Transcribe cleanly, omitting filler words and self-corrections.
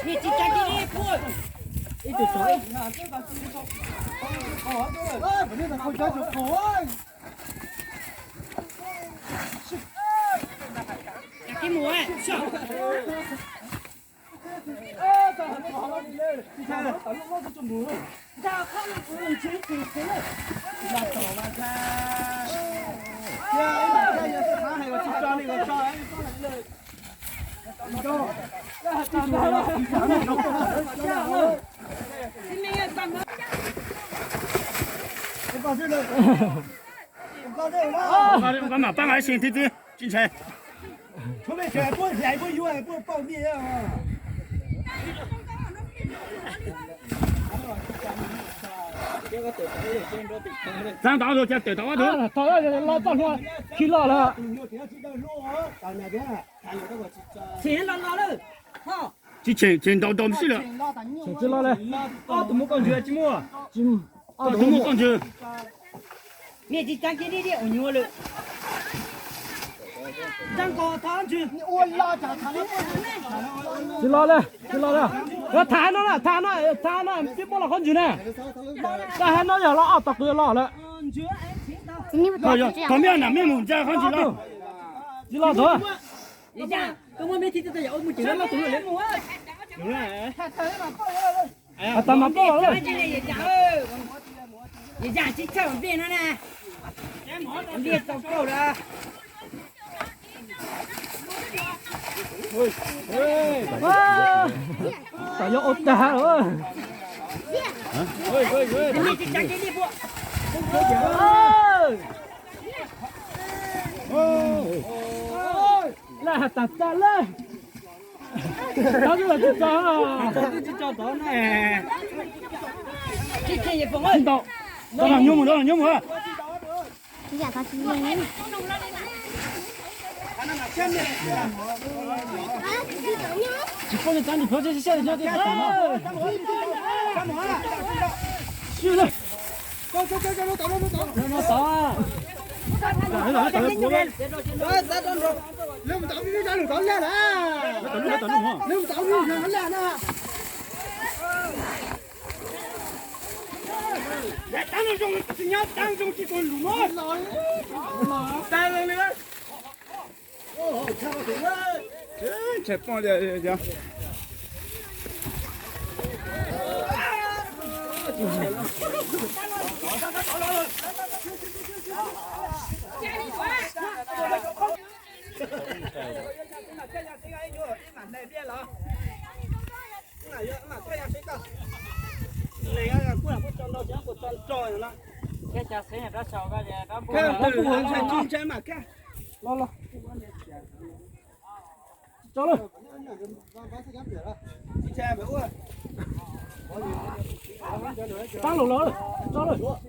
你这家的不，一直说。给我哎，上。我嘛帮下先啲啲，进菜。出来全部来不有来不报名啊！咱打头接对打头，打到拉到说去拉了。钱拉了，好。去钱到不是了，去拉了。啊，怎么感觉寂寞？到土木上去。你这家给你的牛了。张哥他去，我拉着他了。去拉了，去拉了。我谈了，别摸了很久呢。但还那要拉啊，大哥拉了。哎呀，旁边那面母家看起了，去拉头。你家，跟我没听到有木匠拉头了。有嘞。哎呀，他妈爆了。你家去菜碗变了呢？你也糟糕了。哇！咋又饿大了？你这家给你不？来打打了，打住了就打了，就找到呢。这钱也放听到，到了牛母，你想他今天？你放在咱里头，这是现在就这打嘛？是了，走，打啊！打！来，当中你要当中去做路嘛？当中的。哦，看到谁了？才放的这。走了。当路了，走了。